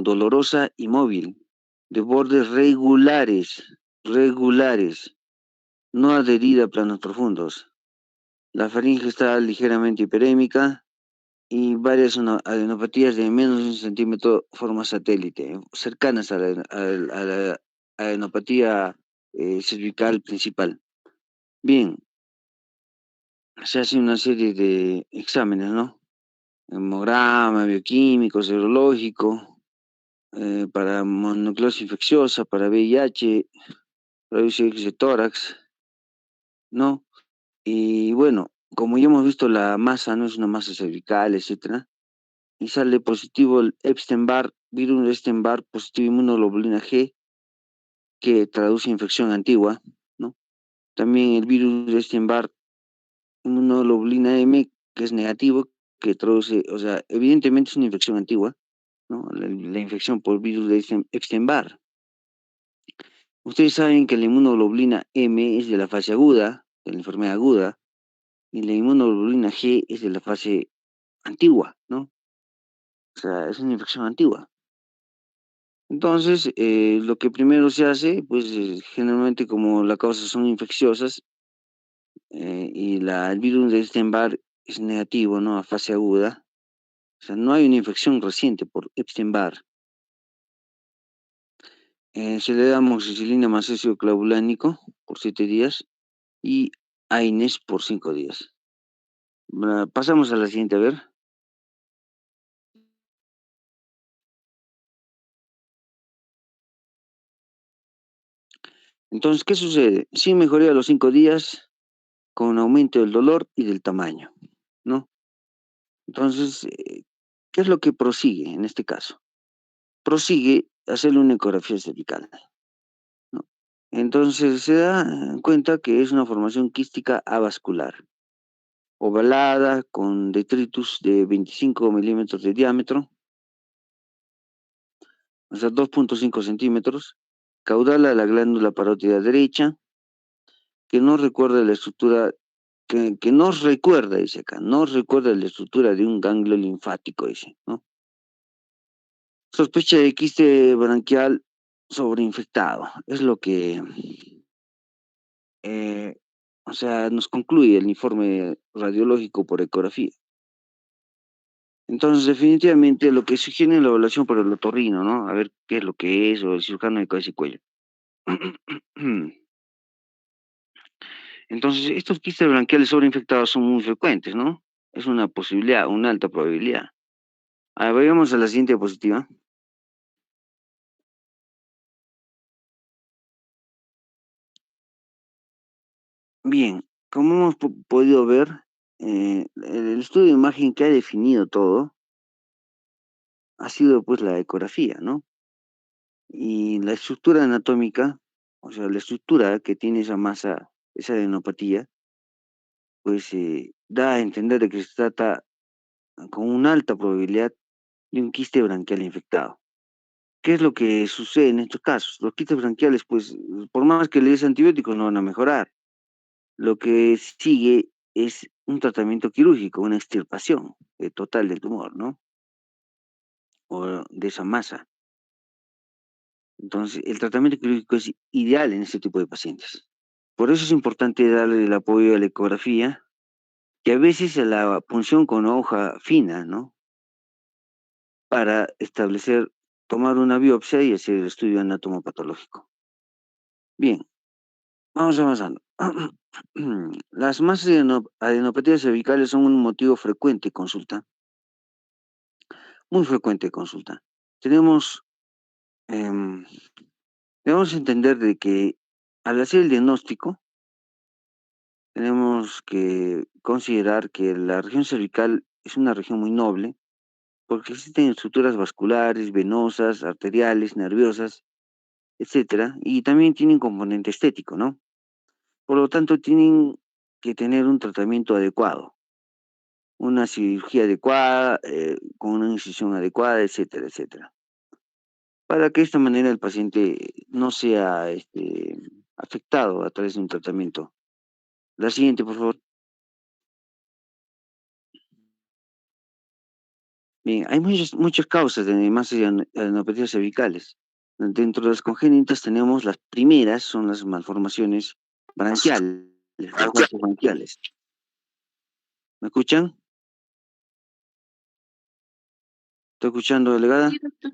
dolorosa y móvil, de bordes regulares, no adherida a planos profundos. La faringe está ligeramente hiperémica y varias adenopatías de menos de 1 centímetro forma satélite, cercanas a la adenopatía cervical principal. Bien, se hace una serie de exámenes, ¿no? Hemograma, bioquímico, serológico, para mononucleosis infecciosa, para VIH, rayos X de tórax, ¿no? Y bueno, como ya hemos visto, la masa no es una masa cervical, etcétera, y sale positivo el Epstein-Barr, virus de Epstein-Barr, positivo inmunoglobulina G, que traduce infección antigua, ¿no? También el virus de Epstein-Barr, inmunoglobulina M, que es negativo, que traduce, o sea, evidentemente es una infección antigua, ¿no? La infección por virus de Epstein-Barr. Ustedes saben que la inmunoglobulina M es de la fase aguda, de la enfermedad aguda, y la inmunoglobulina G es de la fase antigua, ¿no? O sea, es una infección antigua. Entonces, lo que primero se hace, pues generalmente como la causa son infecciosas y el virus de Epstein-Barr es negativo, ¿no? A fase aguda. O sea, no hay una infección reciente por Epstein-Barr. Se le da amoxicilina más ácido clavulánico por 7 días y AINES por 5 días. Pasamos a la siguiente, a ver. Entonces, ¿qué sucede? Sin mejoría a los 5 días, con aumento del dolor y del tamaño, ¿no? Entonces, ¿qué es lo que prosigue en este caso? Prosigue hacerle una ecografía cervical, ¿no? Entonces se da cuenta que es una formación quística avascular, ovalada, con detritus de 25 milímetros de diámetro, o sea, 2,5 centímetros, caudal a la glándula parótida derecha, que no recuerda la estructura, que nos recuerda, dice acá, nos recuerda la estructura de un ganglio linfático, dice, ¿no? Sospecha de quiste branquial sobreinfectado, es lo que, eh, o sea, nos concluye el informe radiológico por ecografía. Entonces, definitivamente lo que sugiere la evaluación por el otorrino, ¿no? A ver qué es lo que es, o el cirujano de cabeza y cuello. Entonces, estos quistes branquiales sobreinfectados son muy frecuentes, ¿no? Es una posibilidad, una alta probabilidad. Ahora, vayamos a la siguiente diapositiva. Bien, como hemos podido ver, el estudio de imagen que ha definido todo ha sido pues la ecografía, ¿no? Y la estructura anatómica, o sea, la estructura que tiene esa masa, esa adenopatía, pues da a entender de que se trata con una alta probabilidad de un quiste branquial infectado. ¿Qué es lo que sucede en estos casos? Los quistes branquiales, pues, por más que le des antibióticos, no van a mejorar. Lo que sigue es un tratamiento quirúrgico, una extirpación total del tumor, ¿no? O de esa masa. Entonces, el tratamiento quirúrgico es ideal en este tipo de pacientes. Por eso es importante darle el apoyo a la ecografía, que a veces a la punción con hoja fina, ¿no? Para establecer, tomar una biopsia y hacer el estudio anatomopatológico. Bien, vamos avanzando. Las masas de adenopatías cervicales son un motivo frecuente de consulta, muy frecuente de consulta. Tenemos, em, debemos entender de que al hacer el diagnóstico, tenemos que considerar que la región cervical es una región muy noble, porque existen estructuras vasculares, venosas, arteriales, nerviosas, etcétera, y también tienen componente estético, ¿no? Por lo tanto, tienen que tener un tratamiento adecuado, una cirugía adecuada, con una incisión adecuada, etcétera, etcétera. Para que de esta manera el paciente no sea afectado a través de un tratamiento. La siguiente, por favor. Bien, hay muchas causas de masas y adenopatías cervicales. Dentro de las congénitas tenemos las primeras, son las malformaciones branquiales, las fascias branquiales. ¿Me escuchan? ¿Está escuchando, delegada? Sí, doctor.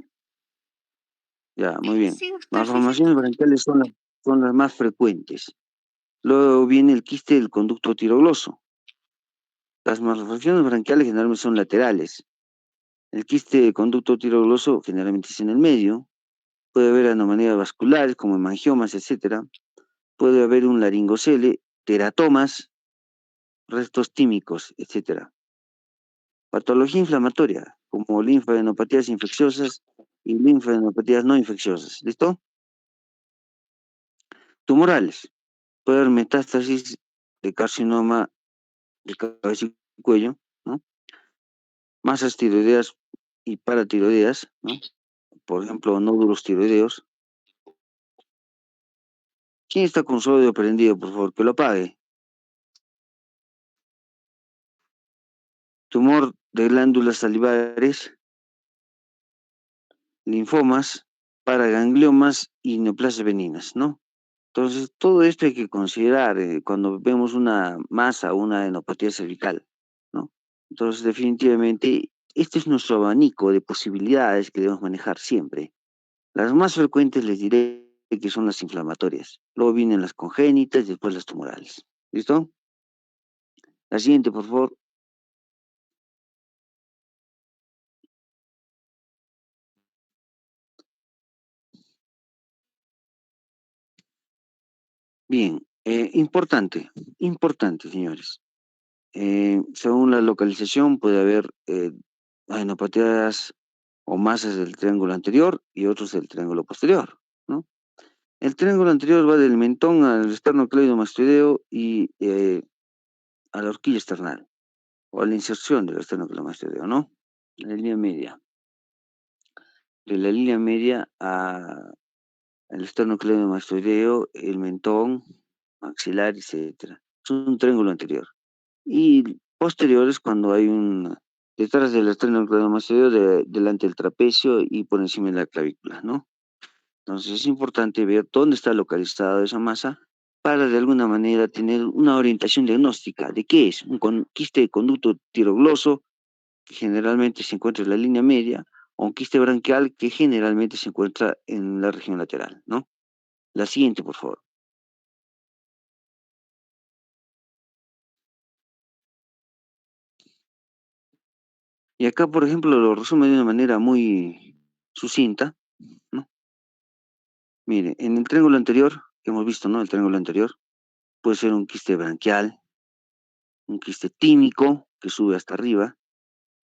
Ya, muy bien. Sí, doctor, sí, sí. Malformaciones branquiales son las más frecuentes. Luego viene el quiste del conducto tirogloso. Las malformaciones branquiales generalmente son laterales. El quiste del conducto tirogloso generalmente es en el medio. Puede haber anomalías vasculares como hemangiomas, etcétera. Puede haber un laringocele, teratomas, restos tímicos, etcétera. Patología inflamatoria, como linfadenopatías infecciosas y linfadenopatías no infecciosas. ¿Listo? Tumorales. Puede haber metástasis de carcinoma de cabeza y cuello, ¿no? Masas tiroideas y paratiroideas, ¿no? Por ejemplo, nódulos tiroideos. ¿Quién está con su audio prendido, por favor? Que lo apague. Tumor de glándulas salivares, linfomas, paragangliomas y neoplasias veninas, ¿no? Entonces, todo esto hay que considerar cuando vemos una masa o una adenopatía cervical, ¿no? Entonces, definitivamente, este es nuestro abanico de posibilidades que debemos manejar siempre. Las más frecuentes les diré que son las inflamatorias. Luego vienen las congénitas y después las tumorales. ¿Listo? La siguiente, por favor. Bien, importante, señores. Según la localización puede haber adenopatías o masas del triángulo anterior y otros del triángulo posterior, ¿no? El triángulo anterior va del mentón al esternocleidomastoideo y a la horquilla esternal, o a la inserción del esternocleidomastoideo, ¿no? La línea media. De la línea media al esternocleidomastoideo, el mentón, maxilar, etcétera. Es un triángulo anterior. Y posterior es cuando hay detrás del esternocleidomastoideo, delante del trapecio y por encima de la clavícula, ¿no? Entonces es importante ver dónde está localizada esa masa para de alguna manera tener una orientación diagnóstica de qué es un quiste de conducto tirogloso, que generalmente se encuentra en la línea media, o un quiste branquial que generalmente se encuentra en la región lateral, ¿no? La siguiente, por favor. Y acá, por ejemplo, lo resume de una manera muy sucinta, ¿no? Mire, en el triángulo anterior, que hemos visto, ¿no? El triángulo anterior puede ser un quiste branquial, un quiste tímico que sube hasta arriba,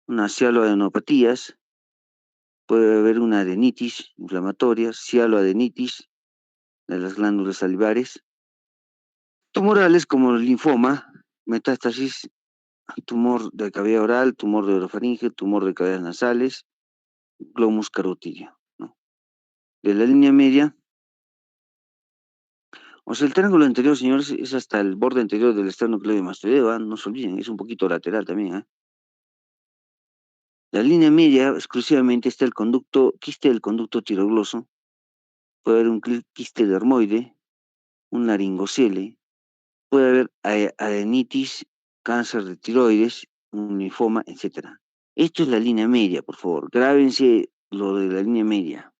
unas cialoadenopatías, puede haber una adenitis inflamatoria, cialoadenitis de las glándulas salivares, tumorales como el linfoma, metástasis, tumor de cavidad oral, tumor de orofaringe, tumor de cavidades nasales, glomus carotídeo, ¿no? De la línea media, o sea, el triángulo anterior, señores, es hasta el borde anterior del esternocleidomastoideo, ¿eh? No se olviden, es un poquito lateral también, ¿eh? La línea media exclusivamente está el quiste del conducto tirogloso, puede haber un quiste dermoide, un laringocele, puede haber adenitis, cáncer de tiroides, un linfoma, etcétera. Esto es la línea media, por favor. Grábense lo de la línea media.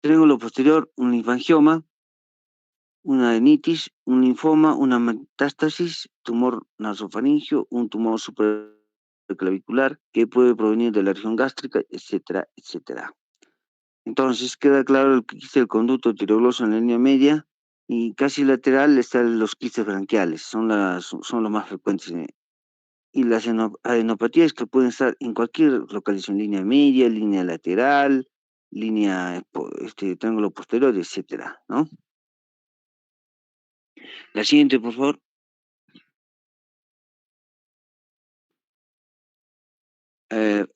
Triángulo posterior, un linfangioma, una adenitis, un linfoma, una metástasis, tumor nasofaringio, un tumor supraclavicular que puede provenir de la región gástrica, etcétera, etcétera. Entonces queda claro el quiste del conducto tirogloso en la línea media y casi lateral están los quistes branquiales, son los más frecuentes. Y las adenopatías que pueden estar en cualquier localización, línea media, línea lateral, línea, triángulo posterior, etcétera, ¿no? La siguiente, por favor. Eh,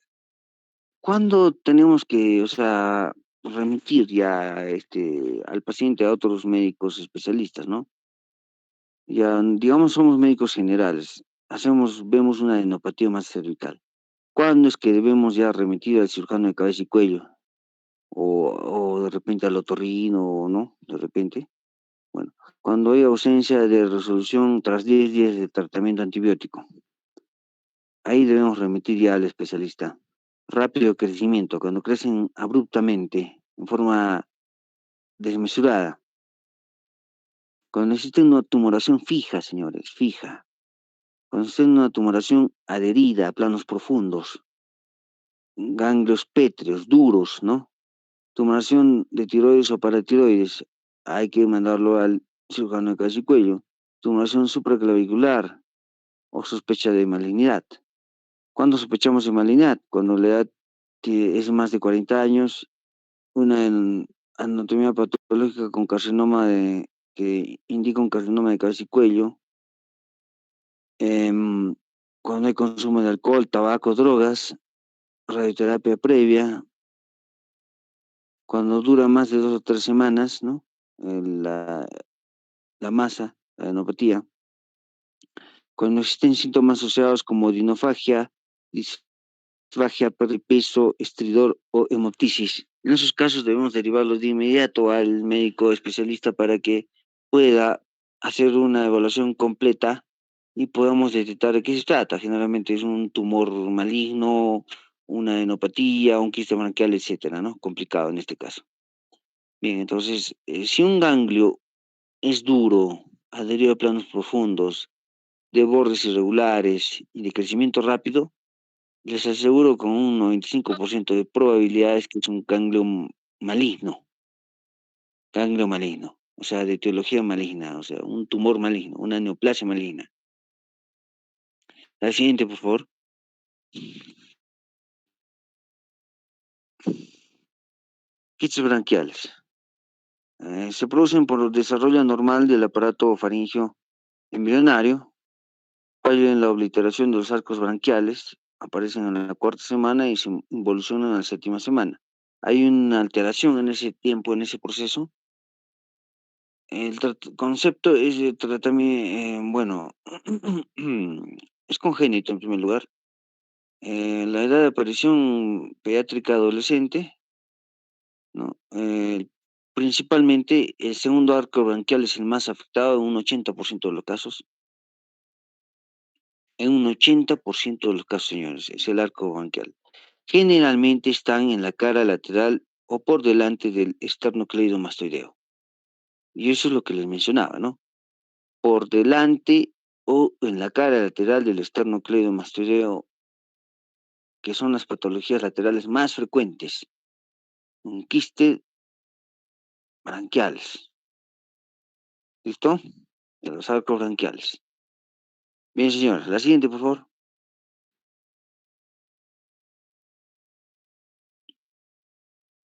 ¿Cuándo tenemos que, o sea, remitir ya al paciente a otros médicos especialistas, ¿no? Ya, digamos, somos médicos generales, vemos una adenopatía más cervical. ¿Cuándo es que debemos ya remitir al cirujano de cabeza y cuello? O de repente al otorrino, ¿no? De repente. Bueno, cuando hay ausencia de resolución tras 10 días de tratamiento antibiótico, ahí debemos remitir ya al especialista. Rápido crecimiento, cuando crecen abruptamente, en forma desmesurada, cuando existe una tumoración fija, señores, fija, cuando existe una tumoración adherida a planos profundos, ganglios pétreos, duros, ¿no? Tumoración de tiroides o paratiroides, hay que mandarlo al cirujano de cabeza y cuello. Tumoración supraclavicular o sospecha de malignidad. ¿Cuándo sospechamos de malignidad? Cuando la edad es más de 40 años, una anatomía patológica con carcinoma que indica un carcinoma de cabeza y cuello, em, cuando hay consumo de alcohol, tabaco, drogas, radioterapia previa, cuando dura más de 2 o 3 semanas, ¿no? La masa, la adenopatía, cuando existen síntomas asociados como dinofagia, disfagia, pérdida de peso, estridor o hemoptisis. En esos casos debemos derivarlos de inmediato al médico especialista para que pueda hacer una evaluación completa y podamos detectar de qué se trata. Generalmente es un tumor maligno, una adenopatía, un quiste branquial, etcétera, ¿no? Complicado en este caso. Bien, entonces, si un ganglio es duro, adherido a planos profundos, de bordes irregulares y de crecimiento rápido, les aseguro con un 95% de probabilidades que es un ganglio maligno, o sea, de etiología maligna, o sea, un tumor maligno, una neoplasia maligna. La siguiente, por favor. Quistes branquiales. Se producen por el desarrollo normal del aparato faríngeo embrionario, fallo en la obliteración de los arcos branquiales, aparecen en la cuarta semana y se involucionan en la séptima semana. Hay una alteración en ese tiempo, en ese proceso. El concepto es de tratamiento, bueno, es congénito en primer lugar. La edad de aparición pediátrica adolescente, ¿no? Principalmente el segundo arco branquial es el más afectado en un 80% de los casos. En un 80% de los casos, señores, es el arco branquial. Generalmente están en la cara lateral o por delante del esternocleidomastoideo. Y eso es lo que les mencionaba, ¿no? Por delante o en la cara lateral del esternocleidomastoideo, que son las patologías laterales más frecuentes, un quiste branquiales. ¿Listo? De los arcos branquiales. Bien, señores, la siguiente, por favor.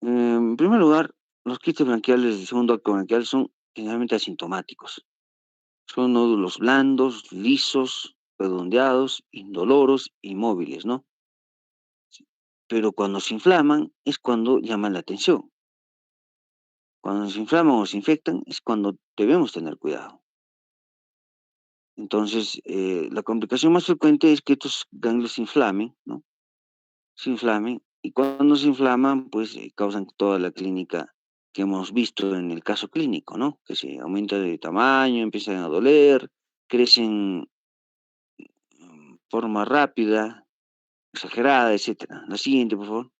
En primer lugar, los quistes branquiales del segundo arco branquial son generalmente asintomáticos. Son nódulos blandos, lisos, redondeados, indoloros y móviles, ¿no? Pero cuando se inflaman es cuando llaman la atención. Cuando se inflaman o se infectan es cuando debemos tener cuidado. Entonces, la complicación más frecuente es que estos ganglios se inflamen, ¿no? Se inflamen y cuando se inflaman, pues causan toda la clínica que hemos visto en el caso clínico, ¿no? Que se aumenta de tamaño, empiezan a doler, crecen forma rápida, exagerada, etcétera. La siguiente, por favor.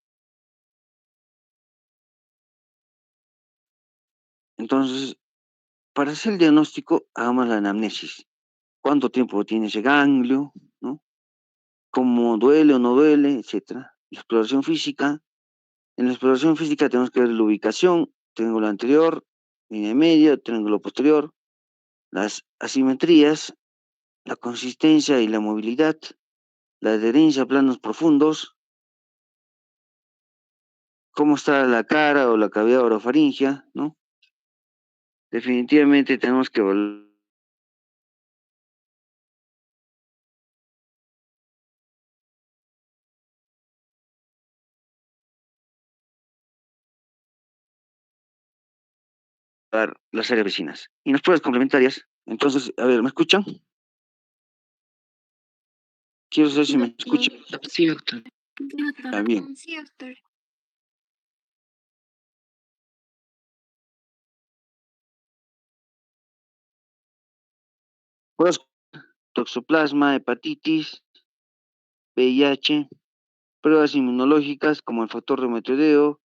Entonces, para hacer el diagnóstico, hagamos la anamnesis. ¿Cuánto tiempo tiene ese ganglio? ¿No? ¿Cómo duele o no duele? Etcétera. La exploración física. En la exploración física tenemos que ver la ubicación, triángulo anterior, línea media, triángulo posterior, las asimetrías, la consistencia y la movilidad, la adherencia a planos profundos, cómo está la cara o la cavidad orofaringia, ¿no? Definitivamente tenemos que evaluar las áreas vecinas. Y las pruebas complementarias, entonces, a ver, ¿me escuchan? Quiero saber si me escuchan. Sí, doctor. Está bien. Sí, doctor. Pruebas toxoplasma, hepatitis, VIH, pruebas inmunológicas como el factor reumatoideo,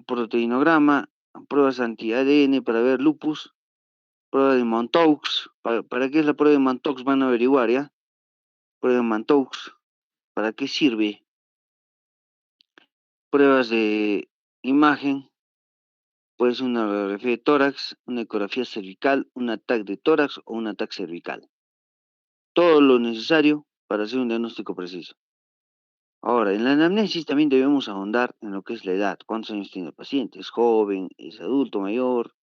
proteinograma, pruebas anti-ADN para ver lupus, prueba de Montoux. ¿Para qué es la prueba de Montoux? Van a averiguar, ¿ya? Prueba de Montoux, ¿para qué sirve? Pruebas de imagen, puede ser una radiografía de tórax, una ecografía cervical, un ataque de tórax o un ataque cervical. Todo lo necesario para hacer un diagnóstico preciso. Ahora, en la anamnesis también debemos ahondar en lo que es la edad. ¿Cuántos años tiene el paciente? ¿Es joven? ¿Es adulto mayor?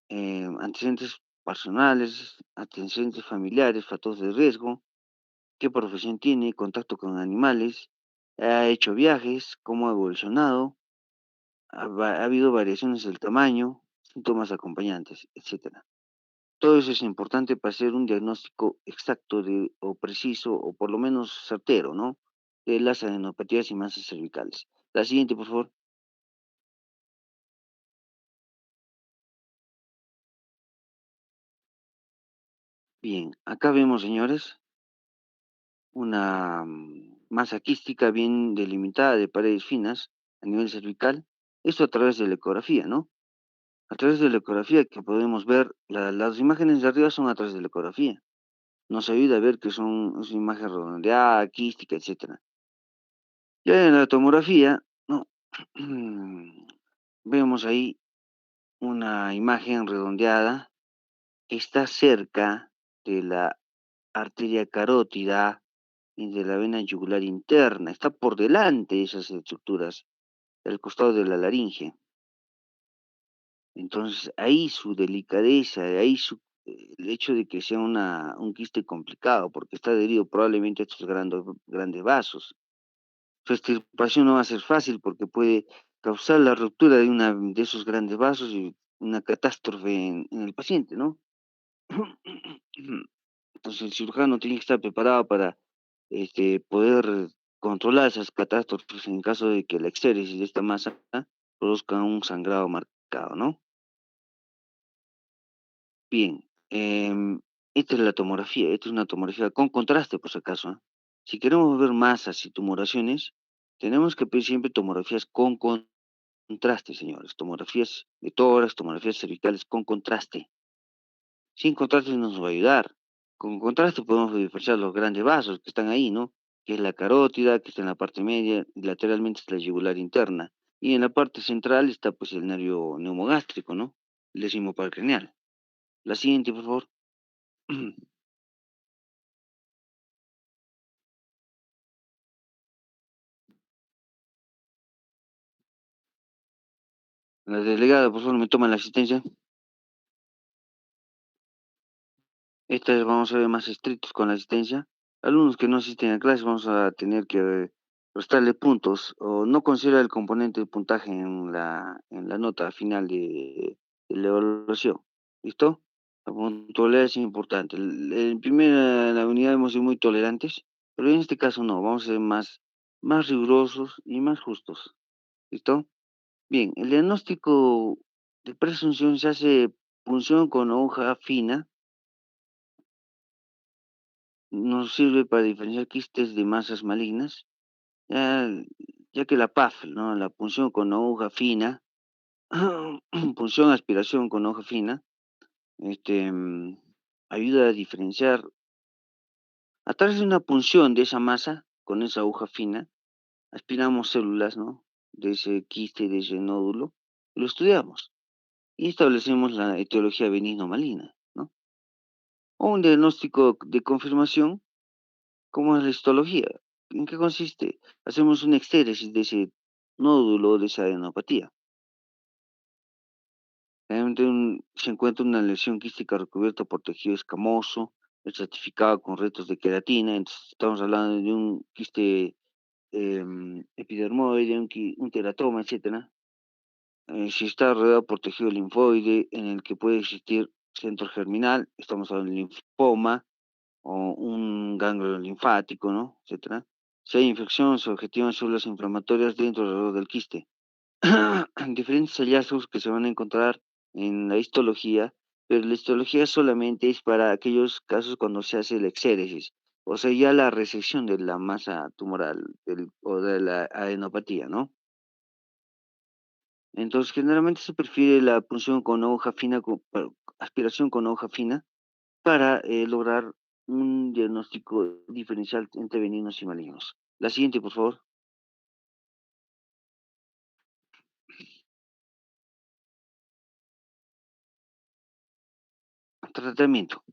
Antecedentes personales, antecedentes familiares, factores de riesgo, qué profesión tiene, contacto con animales, ha hecho viajes, cómo ha evolucionado, ha habido variaciones del tamaño, síntomas acompañantes, etcétera. Todo eso es importante para hacer un diagnóstico exacto o preciso, o por lo menos certero, ¿no? De las adenopatías y masas cervicales. La siguiente, por favor. Bien, acá vemos, señores, una masa quística bien delimitada de paredes finas a nivel cervical. Esto a través de la ecografía, ¿no? A través de la ecografía que podemos ver, las imágenes de arriba son a través de la ecografía. Nos ayuda a ver que es una imagen redondeada, quística, etcétera. Ya en la tomografía, ¿no? Vemos ahí una imagen redondeada que está cerca de la arteria carótida y de la vena yugular interna. Está por delante de esas estructuras, al costado de la laringe. Entonces, ahí su delicadeza, ahí el hecho de que sea un quiste complicado, porque está adherido probablemente a estos grandes vasos. Su extirpación no va a ser fácil porque puede causar la ruptura de esos grandes vasos y una catástrofe en el paciente, ¿no? Entonces el cirujano tiene que estar preparado para poder controlar esas catástrofes en caso de que la exéresis de esta masa produzca un sangrado marcado, ¿no? Bien, esta es la tomografía, esta es una tomografía con contraste por si acaso, ¿eh? Si queremos ver masas y tumoraciones, tenemos que pedir siempre tomografías con contraste, señores. Tomografías de tórax, tomografías cervicales con contraste. Sin contraste no nos va a ayudar. Con contraste podemos diferenciar los grandes vasos que están ahí, ¿no? Que es la carótida, que está en la parte media, y lateralmente está la yugular interna. Y en la parte central está pues el nervio neumogástrico, ¿no? El décimo par craneal. La siguiente, por favor. La delegada, por favor, me toma la asistencia. Esta vez vamos a ser más estrictos con la asistencia. Alumnos que no asisten a clase vamos a tener que restarle puntos o no considera el componente de puntaje en la nota final de la evaluación. ¿Listo? La puntualidad es importante. En primera la unidad hemos sido muy tolerantes, pero en este caso no, vamos a ser más rigurosos y más justos. ¿Listo? Bien, el diagnóstico de presunción se hace punción con hoja fina. Nos sirve para diferenciar quistes de masas malignas, ya, ya que la PAF, ¿no? La punción con aguja fina, punción aspiración con hoja fina, ayuda a diferenciar, a través de una punción de esa masa, con esa aguja fina, aspiramos células, ¿no? De ese quiste, de ese nódulo, y lo estudiamos, y establecemos la etiología benigno-maligna, ¿no? O un diagnóstico de confirmación, como es la histología. ¿En qué consiste? Hacemos una exéresis de ese nódulo de esa adenopatía. Generalmente se encuentra una lesión quística recubierta por tejido escamoso, estratificado con restos de queratina. Entonces, estamos hablando de un quiste epidermoide, un teratoma, etcétera. Si está rodeado por tejido linfoide, en el que puede existir centro germinal, estamos hablando de linfoma o un ganglio linfático, ¿no? Etcétera. Si hay infección, se objetivan células inflamatorias dentro o alrededor del quiste. Diferentes hallazgos que se van a encontrar en la histología, pero la histología solamente es para aquellos casos cuando se hace la exéresis, o sea, ya la resección de la masa tumoral o de la adenopatía, ¿no? Entonces, generalmente se prefiere la punción con hoja fina, aspiración con hoja fina, para lograr un diagnóstico diferencial entre benignos y malignos. La siguiente, por favor. Tratamiento.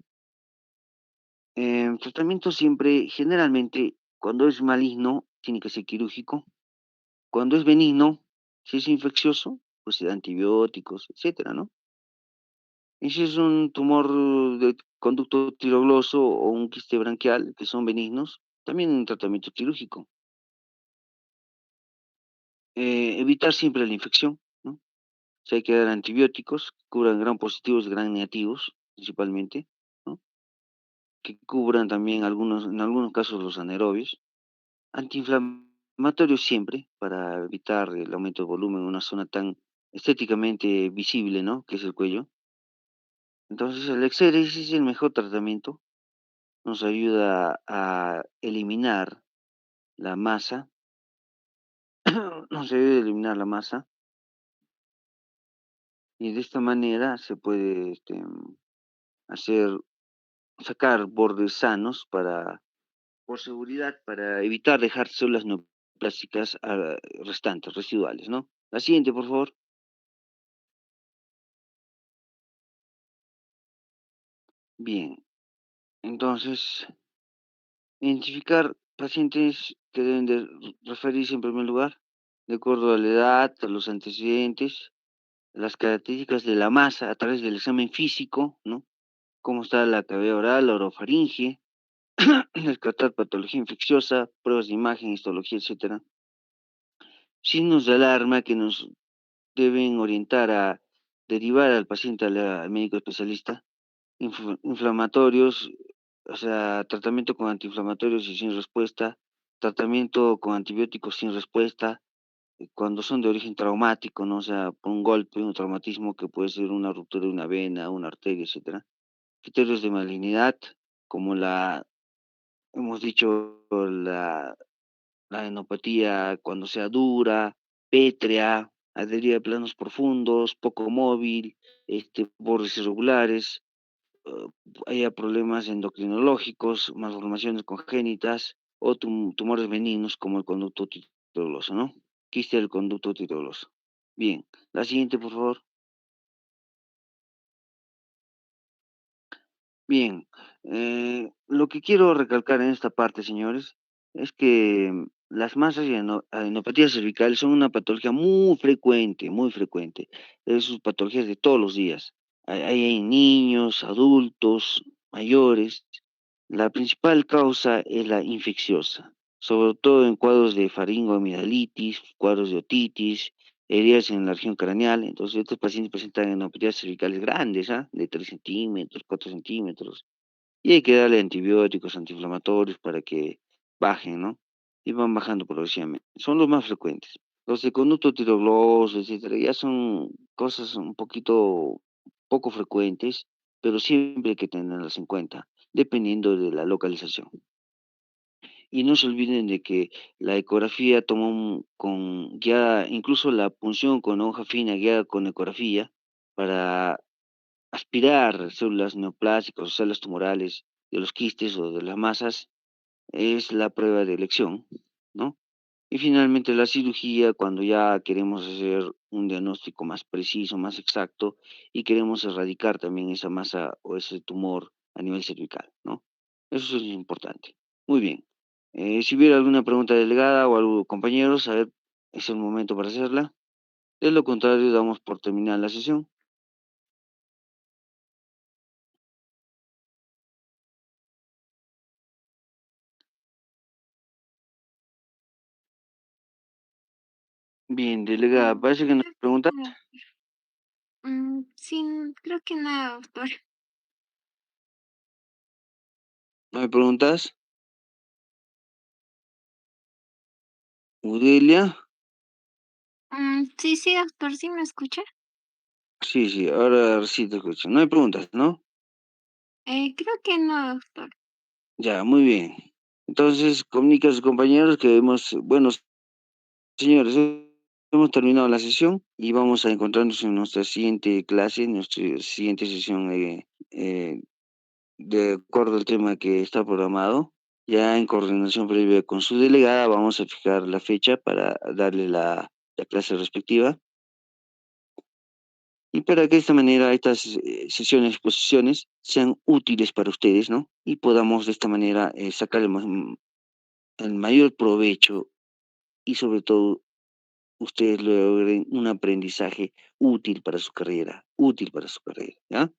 Tratamiento siempre, generalmente, cuando es maligno, tiene que ser quirúrgico. Cuando es benigno, si es infeccioso, pues se da antibióticos, etcétera, ¿no? Y si es un tumor de conducto tirogloso o un quiste branquial, que son benignos, también un tratamiento quirúrgico. Evitar siempre la infección, ¿no? Si hay que dar antibióticos, que cubran gram positivos, gram negativos, principalmente, ¿no? Que cubran también en algunos casos los anaerobios. Antiinflamatorios siempre, para evitar el aumento de volumen en una zona tan estéticamente visible, ¿no? Que es el cuello. Entonces, el Exeris es el mejor tratamiento. Nos ayuda a eliminar la masa, nos ayuda a eliminar la masa, y de esta manera se puede hacer, sacar bordes sanos para, por seguridad, para evitar dejar células neoplásicas restantes, residuales, ¿no? La siguiente, por favor. Bien, entonces, identificar pacientes que deben de referirse en primer lugar, de acuerdo a la edad, a los antecedentes, las características de la masa a través del examen físico, ¿no? Cómo está la cavidad oral, la orofaringe, descartar patología infecciosa, pruebas de imagen, histología, etcétera. Signos de alarma que nos deben orientar a derivar al paciente al médico especialista, inflamatorios, o sea, tratamiento con antiinflamatorios y sin respuesta, tratamiento con antibióticos sin respuesta, cuando son de origen traumático, ¿no? O sea, por un golpe, un traumatismo que puede ser una ruptura de una vena, una arteria, etcétera. Criterios de malignidad, como hemos dicho, la enopatía cuando sea dura, pétrea, adherida a planos profundos, poco móvil, bordes irregulares, eh, haya problemas endocrinológicos, malformaciones congénitas o tumores benignos como el conducto tiroidoso, ¿no? Quiste del conducto tiroidoso. Bien, la siguiente, por favor. Bien, lo que quiero recalcar en esta parte, señores, es que las masas y adenopatías cervicales son una patología muy frecuente. Es sus patologías de todos los días. Hay en niños, adultos, mayores. La principal causa es la infecciosa, sobre todo en cuadros de faringoamigdalitis, cuadros de otitis, heridas en la región craneal. Entonces, estos pacientes presentan enopatías cervicales grandes, ¿ah? De 3 centímetros, 4 centímetros. Y hay que darle antibióticos, antiinflamatorios para que bajen, ¿no? Y van bajando progresivamente. Son los más frecuentes. Los de conducto tiroglóbulos, etcétera, ya son cosas un poquito poco frecuentes, pero siempre hay que tenerlas en cuenta, dependiendo de la localización. Y no se olviden de que la ecografía toma con guiada, incluso la punción con hoja fina guiada con ecografía, para aspirar células neoplásicas o células tumorales de los quistes o de las masas, es la prueba de elección, ¿no? Y finalmente la cirugía, cuando ya queremos hacer un diagnóstico más preciso, más exacto, y queremos erradicar también esa masa o ese tumor a nivel cervical, ¿no? Eso es importante. Muy bien. Si hubiera alguna pregunta delegada o algo, compañeros, a ver, es el momento para hacerla. De lo contrario, damos por terminada la sesión. Bien, delegada, parece que nos Creo que pregunta. nada. Sí, creo que nada, doctor. ¿No hay preguntas? Udelia, Sí, sí, doctor, ¿sí me escucha? sí, sí, ahora sí te escucho. No hay preguntas, ¿no? Creo que no, doctor. Ya, muy bien. Entonces, comunica a sus compañeros que hemos, bueno, señores, hemos terminado la sesión y vamos a encontrarnos en nuestra siguiente clase, en nuestra siguiente sesión de acuerdo al tema que está programado. Ya en coordinación previa con su delegada vamos a fijar la fecha para darle la clase respectiva y para que de esta manera estas sesiones, exposiciones sean útiles para ustedes, ¿no? Y podamos de esta manera sacar el mayor provecho y sobre todo ustedes logren un aprendizaje útil para su carrera, ¿ya?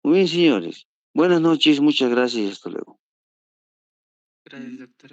Muy bien, señores. Buenas noches, muchas gracias y hasta luego. Gracias, doctor.